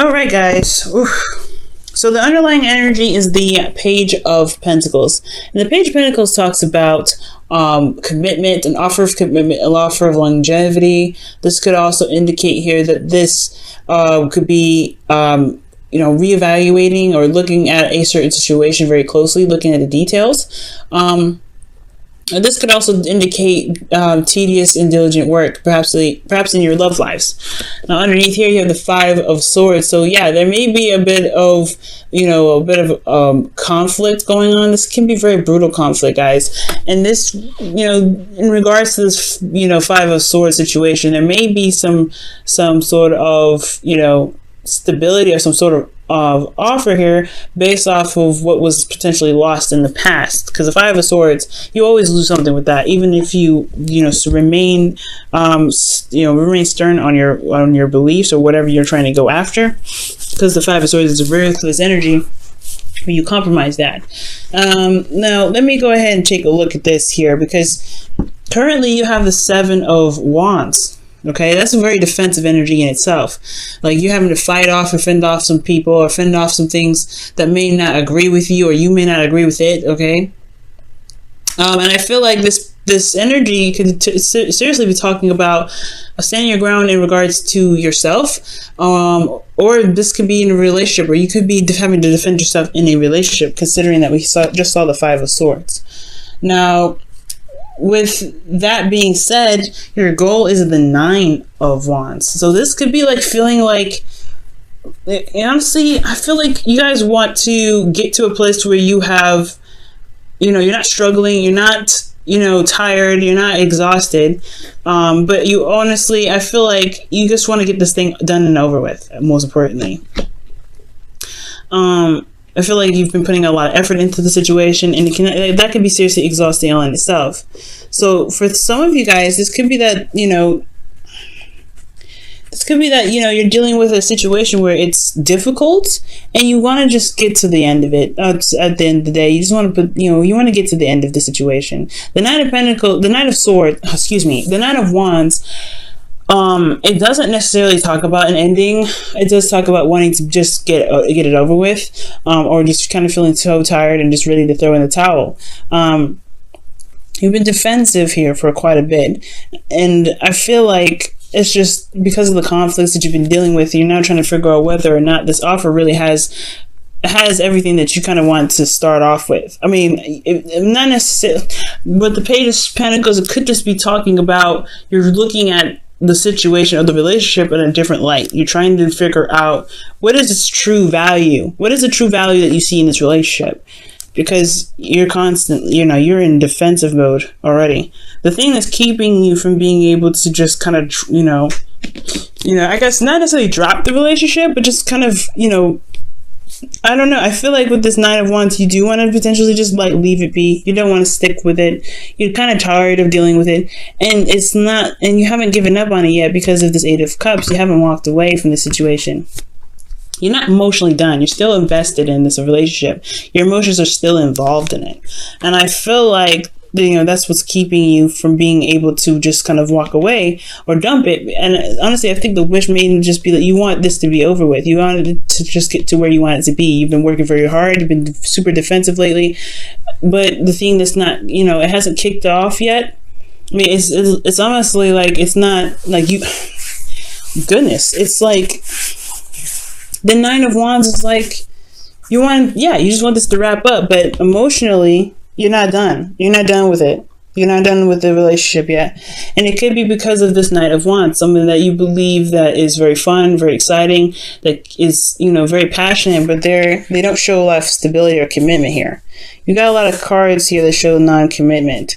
All right, guys. Oof. So the underlying energy is the Page of Pentacles. And the Page of Pentacles talks about commitment, an offer of commitment, an offer of longevity. This could also indicate here that this could be, reevaluating or looking at a certain situation very closely, looking at the details. This could also indicate tedious and diligent work, perhaps in your love lives. Now, underneath here, you have the Five of Swords. So, yeah, there may be a bit of, conflict going on. This can be very brutal conflict, guys. And this, in regards to this, Five of Swords situation, there may be some sort of, stability or some sort of offer here based off of what was potentially lost in the past, because the Five of Swords, you always lose something with that, even if you remain stern on your beliefs or whatever you're trying to go after, because the Five of Swords is a ruthless energy when you compromise that. Now let me go ahead and take a look at this here, because currently you have the Seven of Wands. Okay, that's a very defensive energy in itself. Like you having to fight off or fend off some people or fend off some things that may not agree with you, or you may not agree with it. Okay, and I feel like this energy could seriously be talking about standing your ground in regards to yourself, or this could be in a relationship, or you could be having to defend yourself in a relationship. Considering that we just saw the Five of Swords. Now, with that being said, your goal is the Nine of Wands. So this could be like feeling like, honestly, I feel like you guys want to get to a place where you have, you're not struggling, you're not, tired, you're not exhausted. But you honestly, I feel like you just want to get this thing done and over with, most importantly. I feel like you've been putting a lot of effort into the situation, and that can be seriously exhausting all in itself. So for some of you guys, this could be that, you're dealing with a situation where it's difficult and you want to just get to the end of it. At the end of the day, you just want to you want to get to the end of the situation. The Nine of Wands, it doesn't necessarily talk about an ending. It does talk about wanting to just get it over with, or just kind of feeling so tired and just ready to throw in the towel. You've been defensive here for quite a bit, and I feel like it's just because of the conflicts that you've been dealing with. You're now trying to figure out whether or not this offer really has everything that you kind of want to start off with. I mean, not necessarily, but the Page of Pentacles, it could just be talking about you're looking at the situation or the relationship in a different light. You're trying to figure out what is its true value. What is the true value that you see in this relationship? Because you're constantly, you're in defensive mode already. The thing that's keeping you from being able to just kind of, I guess not necessarily drop the relationship, but just kind of, I don't know. I feel like with this Nine of Wands, you do want to potentially just like leave it be. You don't want to stick with it. You're kind of tired of dealing with it. And you haven't given up on it yet because of this Eight of Cups. You haven't walked away from the situation. You're not emotionally done. You're still invested in this relationship. Your emotions are still involved in it. And I feel like, that's what's keeping you from being able to just kind of walk away or dump it. And honestly, I think the wish may just be that you want this to be over with. You want it to just get to where you want it to be. You've been working very hard. You've been super defensive lately. But the thing that's not, it hasn't kicked off yet. I mean, it's honestly like, it's not like you, goodness, it's like the Nine of Wands is like, you just want this to wrap up, but emotionally, you're not done. You're not done with it. You're not done with the relationship yet. And it could be because of this Knight of Wands, something that you believe that is very fun, very exciting, that is, very passionate, but they don't show a lot of stability or commitment here. You got a lot of cards here that show non-commitment.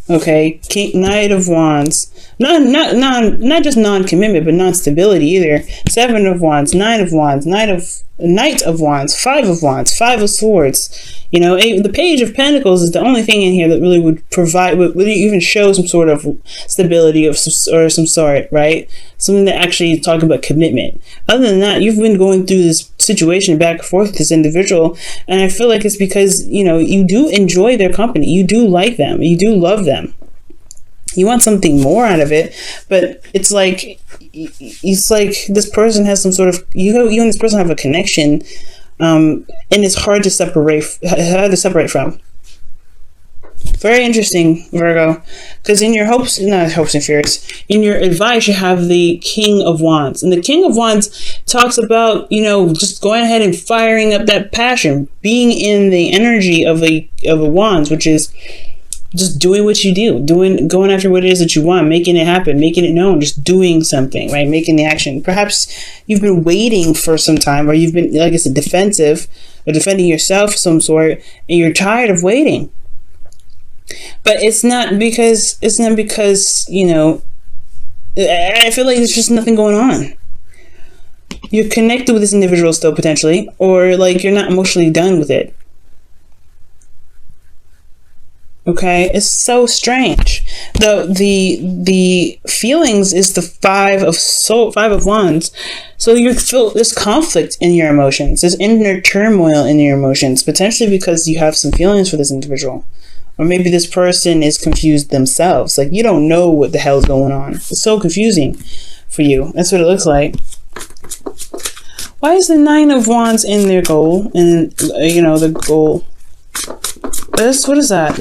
Okay, Knight of Wands. Not just non-commitment, but non-stability either. Seven of Wands, Nine of Wands, Knight of Wands, Five of Wands, Five of Swords. The Page of Pentacles is the only thing in here that really would even show some sort of stability or some sort, right? Something that actually is talking about commitment. Other than that, you've been going through this situation back and forth with this individual, and I feel like it's because, you do enjoy their company. You do like them. You do love them. You want something more out of it, but it's like this person has some sort of, you and this person have a connection, and it's hard to separate from. Very interesting, Virgo, because in your not hopes and fears, in your advice, you have the King of Wands, and the King of Wands talks about, just going ahead and firing up that passion, being in the energy of a Wands, which is just doing what you do, going after what it is that you want, making it happen, making it known, just doing something, right? Making the action. Perhaps you've been waiting for some time, or you've been, like I said, defensive, or defending yourself of some sort, and you're tired of waiting. But it's not because, I feel like there's just nothing going on. You're connected with this individual still, potentially, or like you're not emotionally done with it. Okay, it's so strange. The feelings is the Five of Wands. So you feel this conflict in your emotions, this inner turmoil in your emotions, potentially because you have some feelings for this individual. Or maybe this person is confused themselves. Like, you don't know what the hell is going on. It's so confusing for you. That's what it looks like. Why is the Nine of Wands in their goal? And, the goal. What is that?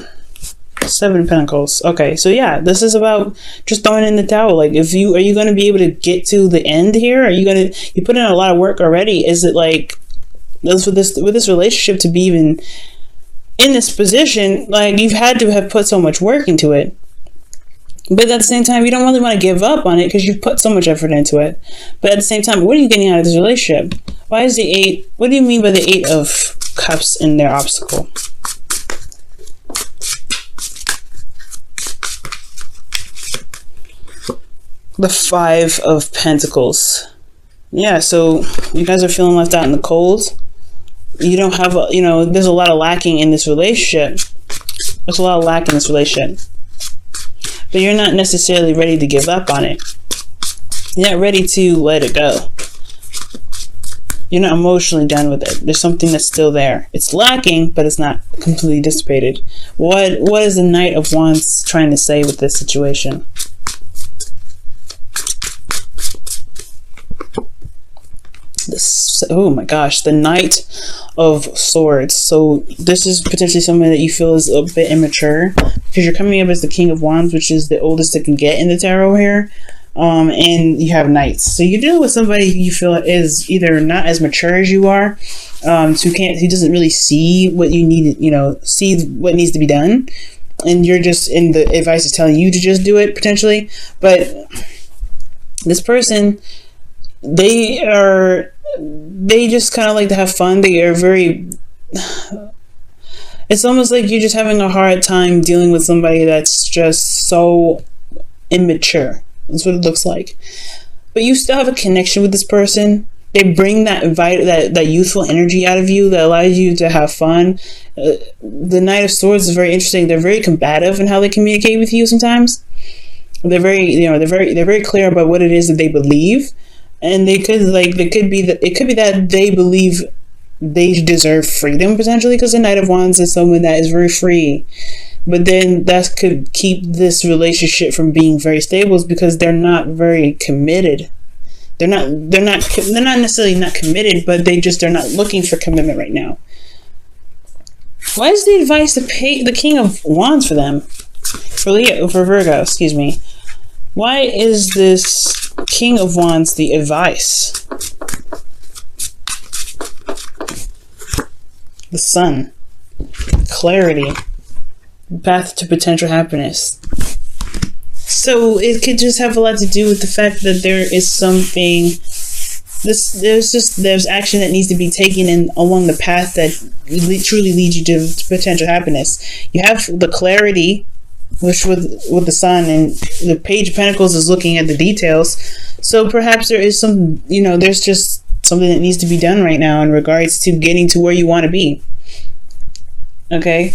Seven of Pentacles. Okay, so yeah, this is about just throwing in the towel. Like, are you going to be able to get to the end here? Are you put in a lot of work already? Is it like, with this relationship to be even in this position, like, you've had to have put so much work into it, but at the same time, you don't really want to give up on it because you've put so much effort into it. But at the same time, what are you getting out of this relationship? Why is the Eight? What do you mean by the Eight of Cups in their obstacle? The Five of Pentacles. Yeah, so you guys are feeling left out in the cold. You don't have, there's a lot of lacking in this relationship. There's a lot of lack in this relationship. But you're not necessarily ready to give up on it. You're not ready to let it go. You're not emotionally done with it. There's something that's still there. It's lacking, but it's not completely dissipated. What is the Knight of Wands trying to say with this situation? Oh my gosh, the Knight of Swords. So this is potentially something that you feel is a bit immature, because you're coming up as the King of Wands, which is the oldest it can get in the tarot here. And you have Knights. So you're dealing with somebody you feel is either not as mature as you are, who doesn't really see what you need, see what needs to be done. And you're just, in the advice is telling you to just do it, potentially. But this person, they just kind of like to have fun. They are very, it's almost like you're just having a hard time dealing with somebody that's just so immature. That's what it looks like. But you still have a connection with this person. They bring that youthful energy out of you that allows you to have fun. The Knight of Swords is very interesting. They're very combative in how they communicate with you sometimes. They're very clear about what it is that they believe. And it could be that they believe they deserve freedom, potentially, because the Knight of Wands is someone that is very free. But then that could keep this relationship from being very stable, because they're not very committed. They're not necessarily not committed, but they're not looking for commitment right now. Why is the advice the King of Wands for them? For Virgo, excuse me. Why is this King of Wands the advice? The Sun. Clarity. Path to potential happiness. So it could just have a lot to do with the fact that there is something, there's action that needs to be taken along the path that truly leads you to potential happiness. You have the clarity, which with the Sun, and the Page of Pentacles is looking at the details. So perhaps there is there's just something that needs to be done right now in regards to getting to where you want to be. Okay.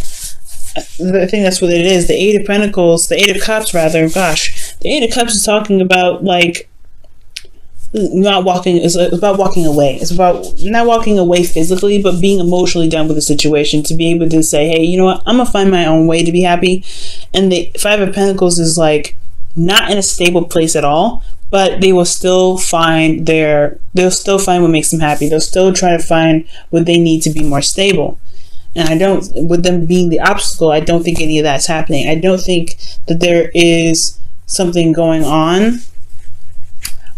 I think that's what it is. The Eight of Pentacles, the Eight of Cups, rather. Gosh, the Eight of Cups is talking about, like, not walking. It's about walking away. It's about not walking away physically, but being emotionally done with the situation to be able to say, hey, you know what? I'm gonna find my own way to be happy. And the Five of Pentacles is like not in a stable place at all, but they will still find they'll still find what makes them happy. They'll still try to find what they need to be more stable. And I don't, with them being the obstacle, I don't think any of that's happening. I don't think that there is something going on.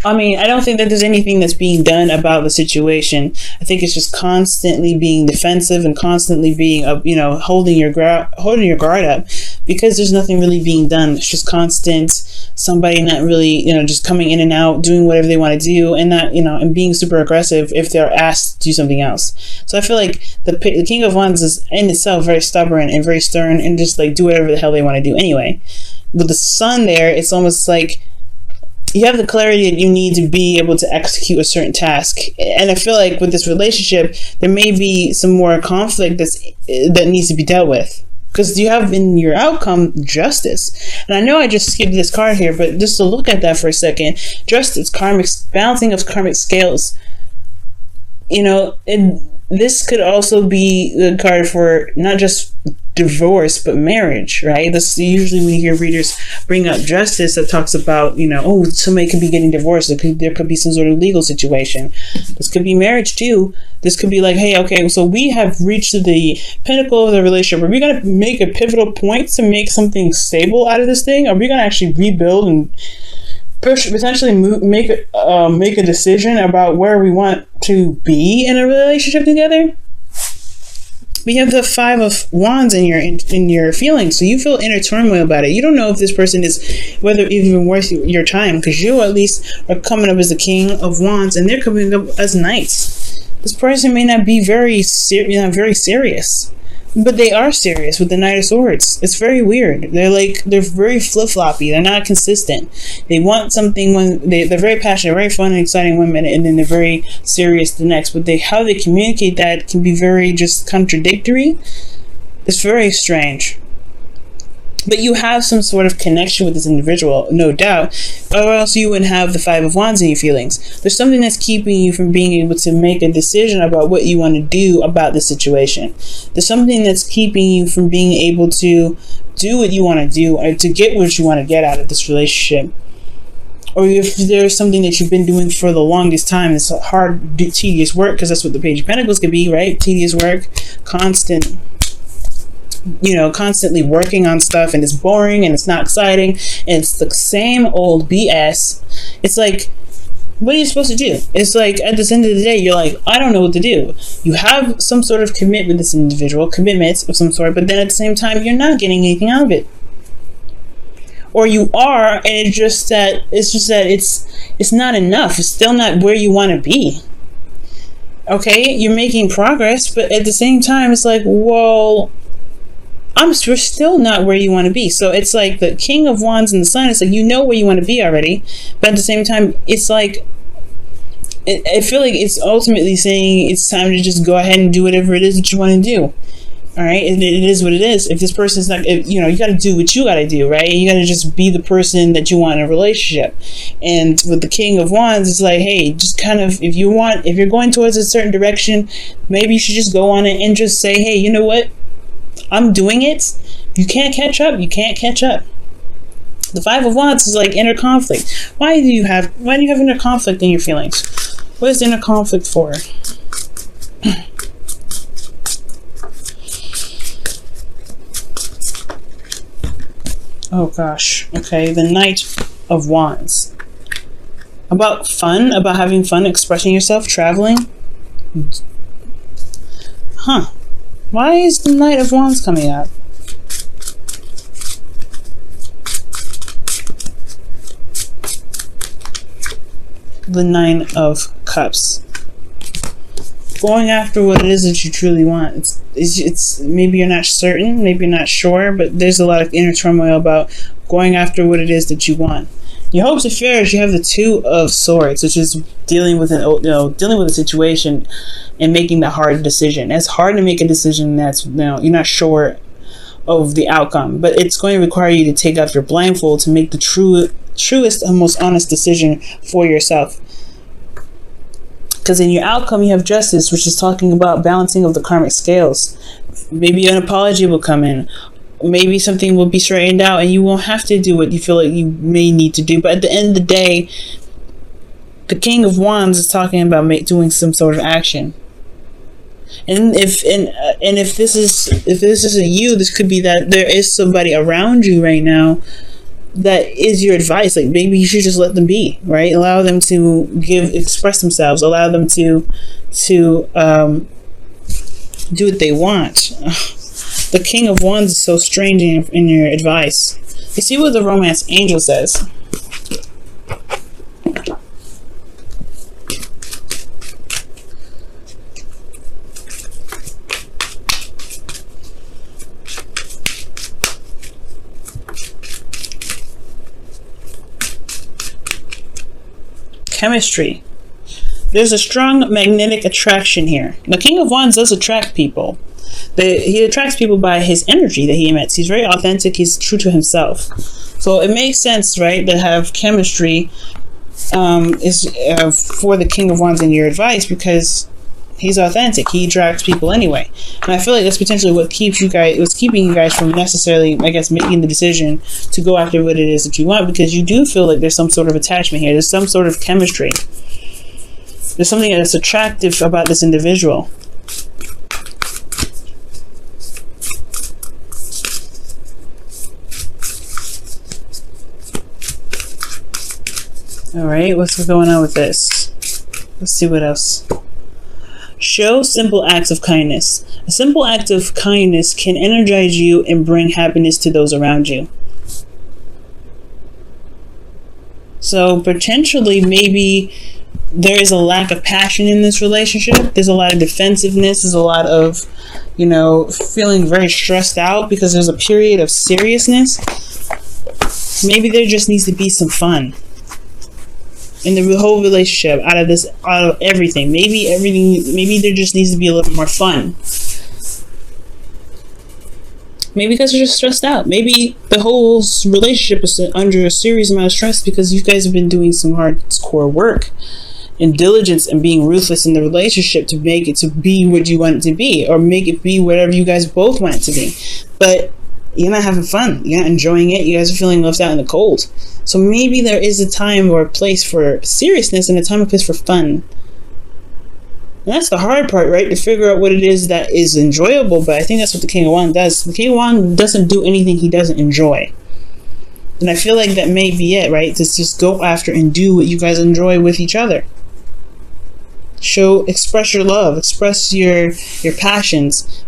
I mean, I don't think that there's anything that's being done about the situation. I think it's just constantly being defensive and constantly being, holding your guard up, because there's nothing really being done. It's just constant somebody not really, just coming in and out, doing whatever they want to do, and not, and being super aggressive if they're asked to do something else. So I feel like the King of Wands is in itself very stubborn and very stern, and just like do whatever the hell they want to do anyway. With the Sun there, it's almost like you have the clarity that you need to be able to execute a certain task. And I feel like with this relationship, there may be some more conflict that needs to be dealt with. Because you have in your outcome justice. And I know I just skipped this card here, but just to look at that for a second, justice, balancing of karmic scales. And this could also be the card for not just divorce, but marriage, right? That's usually when you hear readers bring up justice that talks about, somebody could be getting divorced. There could be some sort of legal situation. This could be marriage too. This could be like, hey, okay, so we have reached the pinnacle of the relationship. Are we going to make a pivotal point to make something stable out of this thing? Are we going to actually rebuild and potentially make a decision about where we want to be in a relationship together? We have the Five of Wands in your feelings, so you feel inner turmoil about it. You don't know if this person is whether even worth your time, because you at least are coming up as the King of Wands, and they're coming up as Knights. This person may not be very serious, but they are serious with the Knight of Swords. It's very weird. They're very flip-floppy. They're not consistent. They want something when they're very passionate, very fun and exciting women, and then they're very serious the next. But how they communicate that can be very just contradictory. It's very strange. But you have some sort of connection with this individual, no doubt, or else you wouldn't have the Five of Wands in your feelings. There's something that's keeping you from being able to make a decision about what you want to do about the situation. There's something that's keeping you from being able to do what you want to do, or to get what you want to get out of this relationship. Or if there's something that you've been doing for the longest time, it's hard, tedious work, because that's what the Page of Pentacles could be, right? Tedious work, constantly working on stuff, and it's boring and it's not exciting and it's the same old BS. It's like, what are you supposed to do? It's like at the end of the day, you're like, I don't know what to do. You have some sort of commitment with this individual, commitments of some sort, but then at the same time, you're not getting anything out of it. Or you are, and it's just that it's not enough. It's still not where you want to be. Okay, you're making progress, but at the same time, it's like, well, we're still not where you want to be. So it's like the King of Wands and the Sun. It's like, where you want to be already, but at the same time, it's like, I feel like it's ultimately saying it's time to just go ahead and do whatever it is that you want to do. All right, and it is what it is. If this person's not, you got to do what you got to do, right? You got to just be the person that you want in a relationship. And with the King of Wands, it's like, hey, just kind of, if you're going towards a certain direction, maybe you should just go on it and just say, hey, you know what? I'm doing it. You can't catch up. You can't catch up. The Five of Wands is like inner conflict. Why do you have inner conflict in your feelings? What is inner conflict for? Oh gosh. Okay, the Knight of Wands. About fun, about having fun, expressing yourself, traveling. Huh. Why is the Knight of Wands coming up? The Nine of Cups. Going after what it is that you truly want. It's maybe you're not certain, maybe you're not sure, but there's a lot of inner turmoil about going after what it is that you want. Your hopes and fears, you have the Two of Swords, which is dealing with a situation and making the hard decision. It's hard to make a decision that's you're not sure of the outcome, but it's going to require you to take off your blindfold to make the truest and most honest decision for yourself. Because in your outcome, you have justice, which is talking about balancing of the karmic scales. Maybe an apology will come in. Maybe something will be straightened out and you won't have to do what you feel like you may need to do. But at the end of the day, the King of Wands is talking about doing some sort of action. And if this isn't you, this could be that there is somebody around you right now that is your advice. Like, maybe you should just let them be, right? Allow them to express themselves. Allow them to do what they want. The King of Wands is so strange in your advice. You see what the romance angel says. Chemistry. There's a strong magnetic attraction here. The King of Wands does attract people. He attracts people by his energy that he emits. He's very authentic. He's true to himself. So it makes sense, right, to have chemistry for the King of Wands in your advice, because he's authentic. He attracts people anyway. And I feel like that's potentially what was keeping you guys from necessarily, I guess, making the decision to go after what it is that you want, because you do feel like there's some sort of attachment here. There's some sort of chemistry. There's something that's attractive about this individual. All right, what's going on with this? Let's see what else. Show simple acts of kindness. A simple act of kindness can energize you and bring happiness to those around you. So potentially, maybe there is a lack of passion in this relationship. There's a lot of defensiveness. There's a lot of, feeling very stressed out because there's a period of seriousness. Maybe there just needs to be some fun in the whole relationship, out of everything. Maybe there just needs to be a little bit more fun. Maybe you guys are just stressed out. Maybe the whole relationship is under a serious amount of stress because you guys have been doing some hardcore work and diligence and being ruthless in the relationship to make it to be what you want it to be, or make it be whatever you guys both want it to be. But you're not having fun. You're not enjoying it. You guys are feeling left out in the cold. So maybe there is a time or a place for seriousness and a time and place for fun. And that's the hard part, right? To figure out what it is that is enjoyable. But I think that's what the King of Wands does. The King of Wands doesn't do anything he doesn't enjoy. And I feel like that may be it, right? To just go after and do what you guys enjoy with each other. Express your love. Express your passions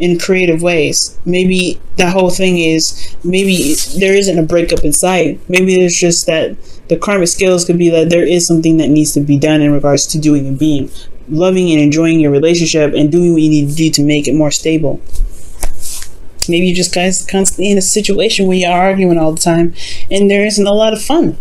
in creative ways. Maybe that whole thing is, maybe there isn't a breakup in sight. Maybe there's just that the karmic scales could be that there is something that needs to be done in regards to doing and being, loving and enjoying your relationship and doing what you need to do to make it more stable. Maybe you just guys constantly in a situation where you're arguing all the time and there isn't a lot of fun.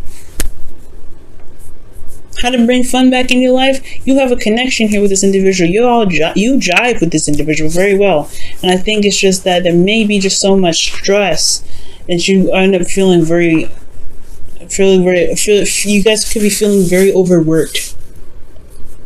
How to bring fun back in your life? You have a connection here with this individual. You jive with this individual very well. And I think it's just that there may be just so much stress that you end up feeling you guys could be feeling very overworked.